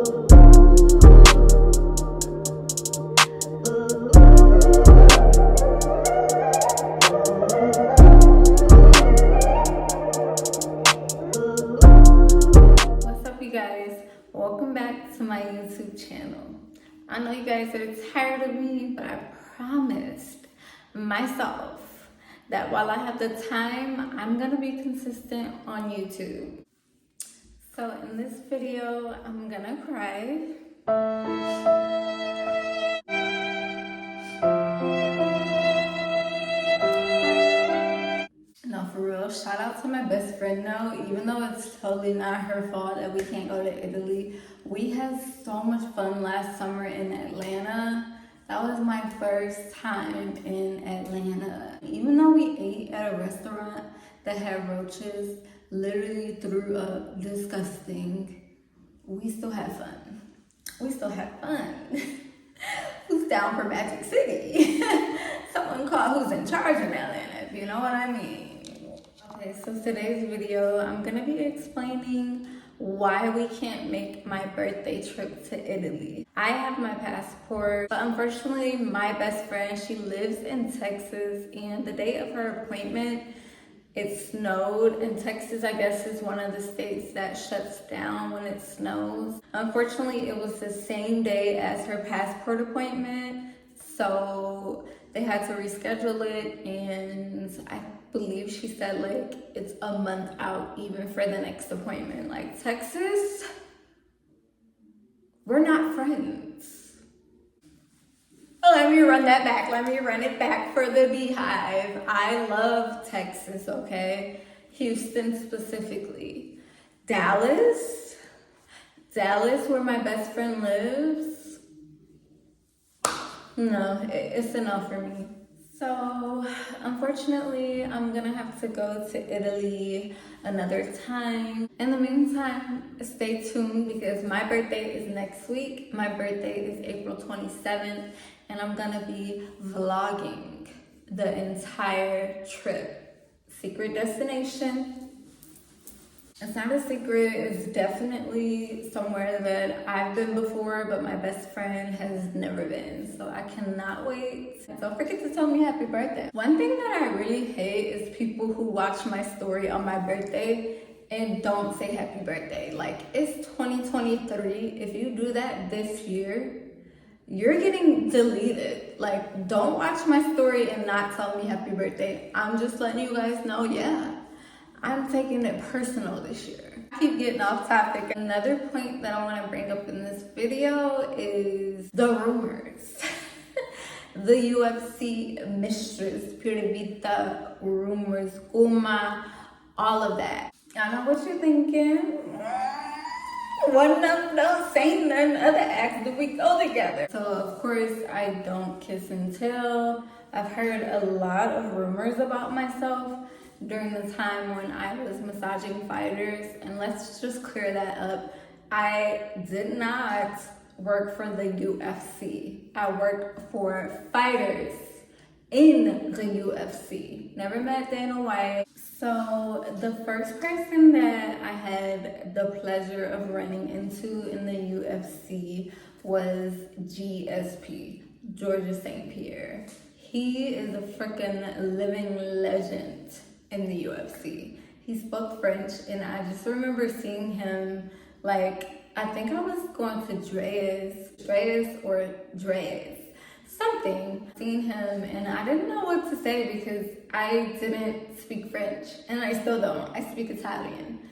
Welcome back to my YouTube channel. I know you guys are tired of me, but I promised myself that while I have the time, I'm gonna be consistent on YouTube. So in this video, I'm gonna cry. No, for real, shout out to my best friend though. Even though it's totally not her fault that we can't go to Italy, we had so much fun last summer in Atlanta. That was my first time in Atlanta. Even though we ate at a restaurant that had roaches, literally threw up, disgusting, we still had fun. We still had fun. Who's down for Magic City? Someone call who's in charge in Atlanta, if you know what I mean. Okay, so today's video, I'm gonna be explaining why we can't make my birthday trip to Italy. I have my passport, but unfortunately my best friend, she lives in Texas, and the day of her appointment, it snowed. And Texas, I guess, is one of the states that shuts down when it snows. Unfortunately, it was the same day as her passport appointment, so they had to reschedule it, and I believe she said like it's a month out even for the next appointment. Like, Texas, we're not friends. Let me run that back. Let me run it back for the beehive. I love Texas, okay? Houston specifically. Dallas, where my best friend lives. No, it's a no for me. So, unfortunately, I'm gonna have to go to Italy another time. In the meantime, stay tuned because my birthday is next week. My birthday is April 27th, and I'm gonna be vlogging the entire trip. Secret destination. It's not a secret, it's definitely somewhere that I've been before, but my best friend has never been. So I cannot wait. Don't forget to tell me happy birthday. One thing that I really hate is people who watch my story on my birthday and don't say happy birthday. Like, it's 2023. If you do that this year, you're getting deleted. Like, don't watch my story and not tell me happy birthday. I'm just letting you guys know, yeah, I'm taking it personal this year. I keep getting off topic. Another point that I want to bring up in this video is the rumors. The UFC mistress, Purivita, rumors, Uma, all of that. I know what you're thinking. One of them don't say none other acts do we go together. So of course I don't kiss and tell. I've heard a lot of rumors about myself during the time when I was massaging fighters, and let's just clear that up. I did not work for the UFC. I worked for fighters in the UFC. Never met Dana White. So the first person that I had the pleasure of running into in the UFC was GSP, Georges St. Pierre. He is a freaking living legend in the UFC. He spoke French, and I just remember seeing him, like, I think I was going to Dre's, something, seeing him, and I didn't know what to say because I didn't speak French, and I still don't. I speak Italian.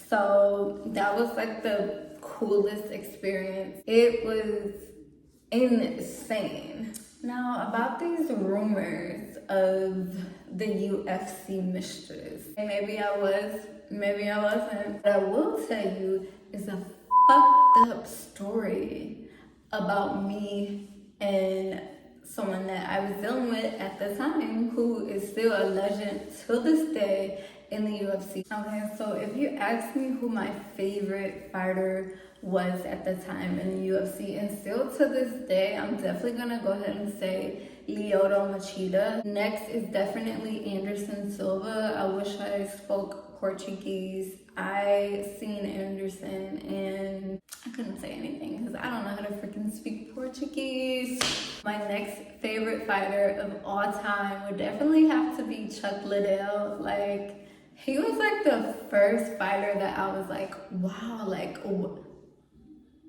So that was like the coolest experience. It was insane. Now, about these rumors of the UFC mistress, maybe I was, maybe I wasn't. What I will tell you is a fucked up story about me and someone that I was dealing with at the time, who is still a legend till this day in the UFC. Okay, so if you ask me who my favorite fighter was at the time in the UFC, and still to this day, I'm definitely gonna go ahead and say Lyoto Machida. Next is definitely Anderson Silva. I wish I spoke Portuguese. I seen Anderson and I couldn't say anything. I don't know how to freaking speak Portuguese. My next favorite fighter of all time would definitely have to be Chuck Liddell. Like, he was like the first fighter that I was like, wow, like,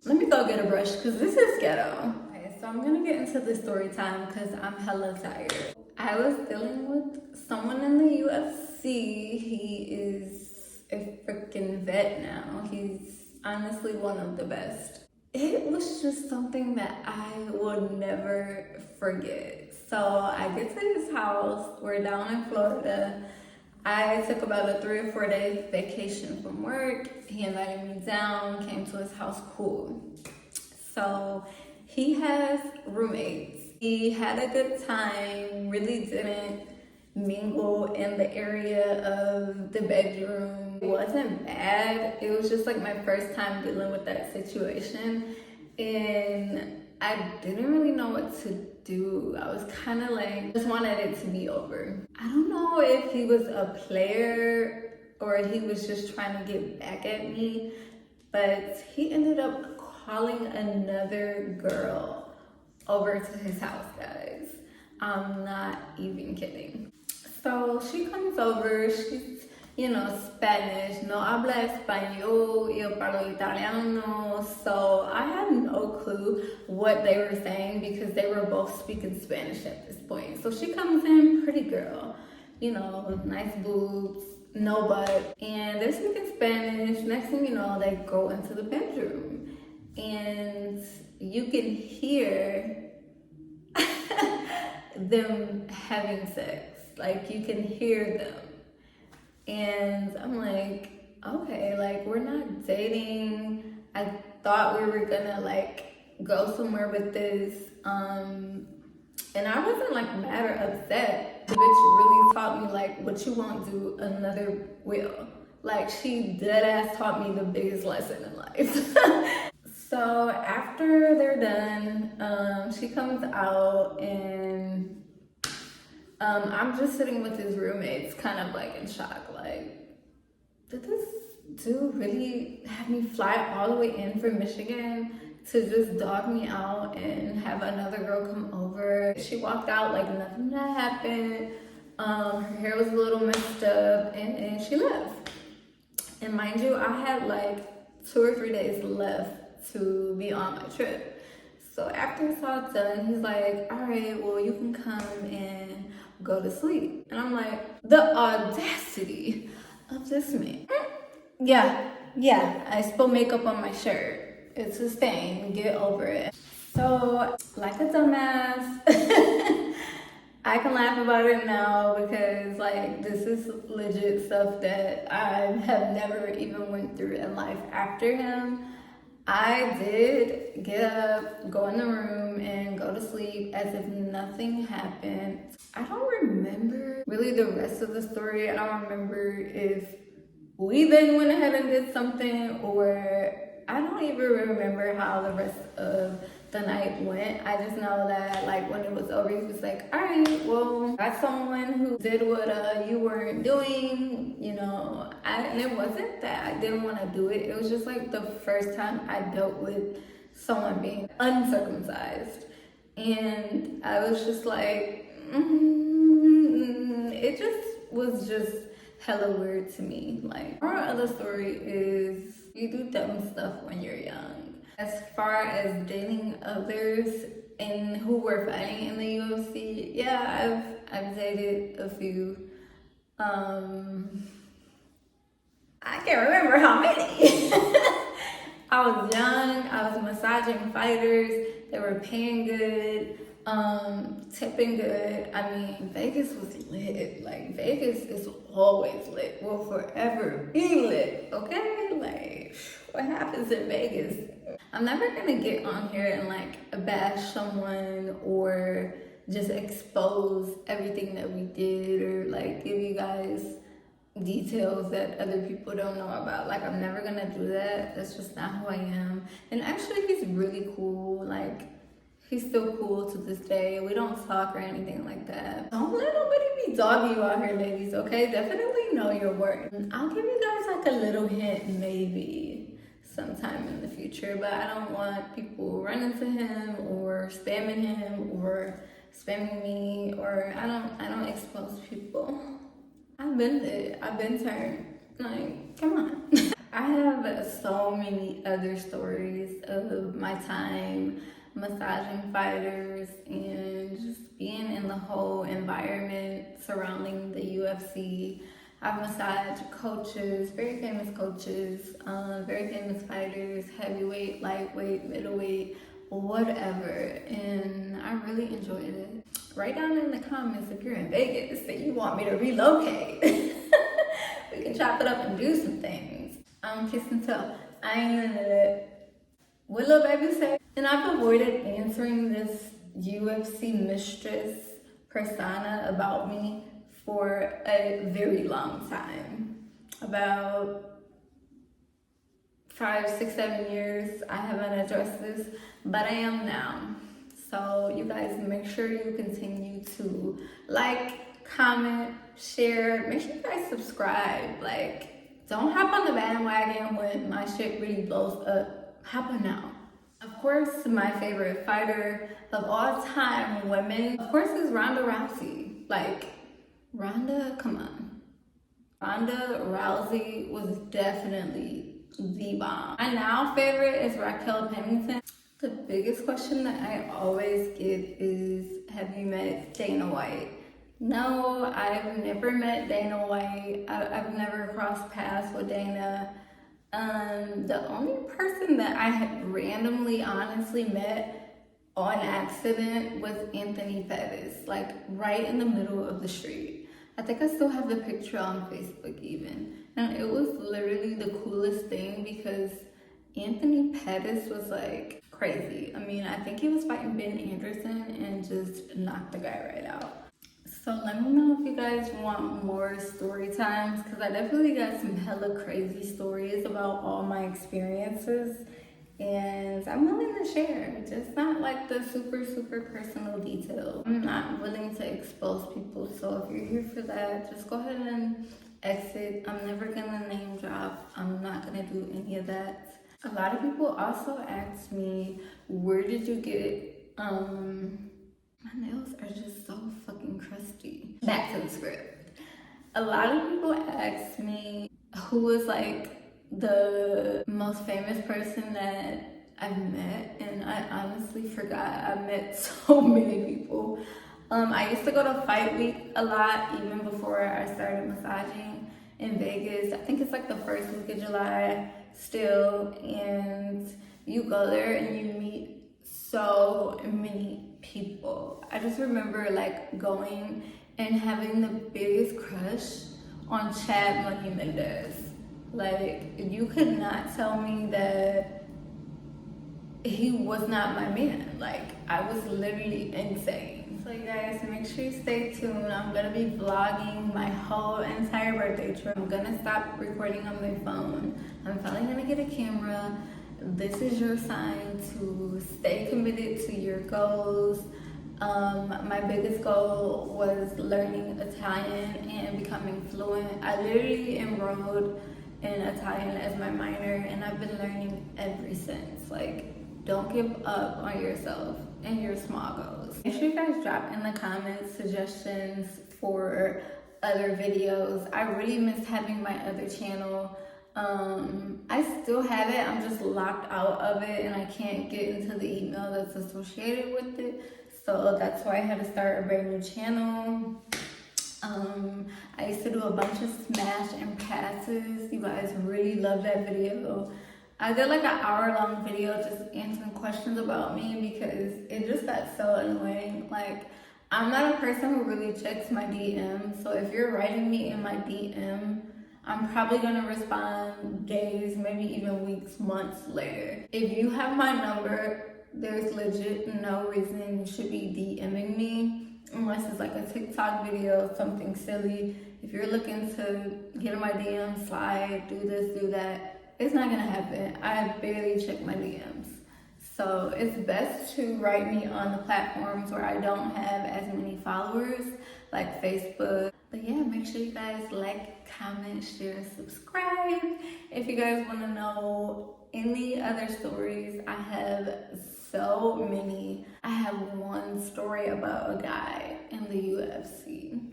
let me go get a brush because this is ghetto. Okay, so I'm gonna get into the story time because I'm hella tired. I was dealing with someone in the UFC. He is a freaking vet now. He's honestly one of the best. It was just something that I will never forget. So I get to his house. We're down in Florida. I took about a 3 or 4 day vacation from work. He invited me down, came to his house, cool. So he has roommates. He had a good time, really didn't mingle in the area of the bedroom. It wasn't bad. It was just like my first time dealing with that situation. And I didn't really know what to do. I was kind of like, just wanted it to be over. I don't know if he was a player or he was just trying to get back at me, but he ended up calling another girl over to his house, guys. I'm not even kidding. So she comes over, she's, you know, Spanish, no habla español, yo parlo italiano. So I had no clue what they were saying because they were both speaking Spanish at this point. So she comes in, pretty girl, you know, with nice boobs, no butt, and they're speaking Spanish. Next thing you know, they go into the bedroom and you can hear them having sex. Like, you can hear them. And I'm like, okay, like, we're not dating. I thought we were gonna like go somewhere with this. And I wasn't like mad or upset. The bitch really taught me like, what you won't do, another will. Like, she dead ass taught me the biggest lesson in life. So after they're done, she comes out and I'm just sitting with his roommates, kind of like in shock. Like, did this dude really have me fly all the way in from Michigan to just dog me out and have another girl come over? She walked out like nothing had happened. Her hair was a little messed up, and she left. And mind you, I had like 2 or 3 days left to be on my trip. So after it's all done, he's like, all right, well, you can come and go to sleep. And I'm like, the audacity of this man. Yeah, I spilled makeup on my shirt. It's a stain, get over it. So, like a dumbass, I can laugh about it now because like, this is legit stuff that I have never even went through in life after him. I did get up, go in the room, and go to sleep as if nothing happened. I don't remember really the rest of the story. I don't remember if we then went ahead and did something, or I don't even remember how the rest of the night went. I just know that like when it was over, he was like, all right, well, got someone who did what you weren't doing, you know. And it wasn't that I didn't want to do it. It was just like the first time I dealt with someone being uncircumcised. And I was just like, it just was just hella weird to me. Like, our other story is you do dumb stuff when you're young. As far as dating others and who were fighting in the UFC, yeah, I've dated a few. I can't remember how many. I was young, I was massaging fighters, they were paying good, tipping good. I mean, Vegas was lit. Like, Vegas is always lit, will forever be lit, okay? Like, what happens in Vegas? I'm never gonna get on here and like bash someone or just expose everything that we did or like give you guys details that other people don't know about. Like, I'm never gonna do that. That's just not who I am. And actually, he's really cool. Like, he's still cool to this day. We don't talk or anything like that. Don't let nobody be dogging you out here, ladies, okay? Definitely know your worth. I'll give you guys like a little hint, maybe. sometime in the future, but I don't want people running to him or spamming him or spamming me, or I don't expose people. I've been there. I've been turned. Like, come on. I have so many other stories of my time massaging fighters and just being in the whole environment surrounding the UFC. I've massaged coaches, very famous coaches, very famous fighters, heavyweight, lightweight, middleweight, whatever, and I really enjoyed it. Write down in the comments if you're in Vegas that you want me to relocate. We can chop it up and do some things. I'm kiss and tell. I ain't into that. What little baby say? And I've avoided answering this UFC mistress persona about me for a very long time. About 5, 6, 7 years, I haven't addressed this, but I am now. So you guys make sure you continue to like, comment, share. Make sure you guys subscribe. Like, don't hop on the bandwagon when my shit really blows up. Hop on now. Of course, my favorite fighter of all time, women, of course, is Ronda Rousey. Like, Ronda, come on. Ronda Rousey was definitely the bomb. My now favorite is Raquel Pennington. The biggest question that I always get is, have you met Dana White? No, I've never met Dana White. I've never crossed paths with Dana. The only person that I had randomly, honestly met on accident was Anthony Pettis, like right in the middle of the street. I think I still have the picture on Facebook even. And it was literally the coolest thing because Anthony Pettis was like crazy. I mean, I think he was fighting Ben Anderson and just knocked the guy right out. So let me know if you guys want more story times, because I definitely got some hella crazy stories about all my experiences, and I'm willing to share, just not like the super personal details. I'm not willing to expose people, so if you're here for that, just go ahead and exit. I'm never gonna name drop. I'm not gonna do any of that. A lot of people also ask me, where did you get my nails are just so fucking crusty. Back to the script. A lot of people ask me who was like the most famous person that I've met, and I honestly forgot. I met so many people. I used to go to Fight Week a lot, even before I started massaging in Vegas. I think it's like the first week of July still, and you go there and you meet so many people. I just remember like going and having the biggest crush on Chad Money Mendez. Like, you could not tell me that he was not my man. Like, I was literally insane. So you guys, make sure you stay tuned. I'm gonna be vlogging my whole entire birthday trip. I'm gonna stop recording on my phone. I'm finally gonna get a camera. This is your sign to stay committed to your goals. My biggest goal was learning Italian and becoming fluent. I literally enrolled in Italian as my minor, and I've been learning ever since. Like, don't give up on yourself and your small goals. Make sure you guys drop in the comments suggestions for other videos. I really missed having my other channel. I still have it, I'm just locked out of it and I can't get into the email that's associated with it. So that's why I had to start a brand new channel. I used to do a bunch of smash and passes. You guys really love that video. I did like an hour-long video just answering questions about me because it just got so annoying. Like, I'm not a person who really checks my DM, so if you're writing me in my DM, I'm probably gonna respond days, maybe even weeks, months later. If you have my number, there's legit no reason you should be DMing me unless it's like a TikTok video, something silly. If you're looking to get in my DM, slide, do this, do that, it's not gonna happen. I barely check my DMs. So it's best to write me on the platforms where I don't have as many followers, like Facebook. But yeah, make sure you guys like, comment, share, subscribe. If you guys want to know any other stories, I have so many. I have one story about a guy in the UFC.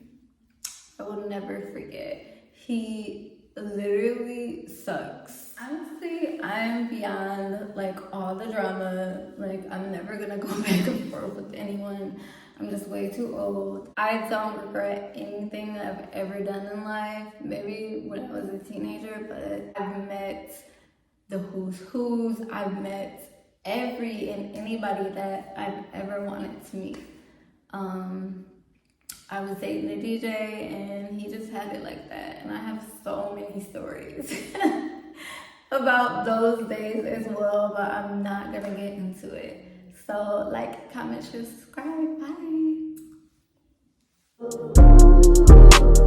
I will never forget. He literally sucks. Honestly, I'm beyond like all the drama. Like, I'm never gonna go back and forth with anyone. I'm just way too old. I don't regret anything that I've ever done in life. Maybe when I was a teenager, but I've met the who's who's. I've met every and anybody that I've ever wanted to meet. I was dating a DJ and he just had it like that. And I have so many stories about those days as well, but I'm not gonna get into it. So like, comment, share, subscribe. Bye.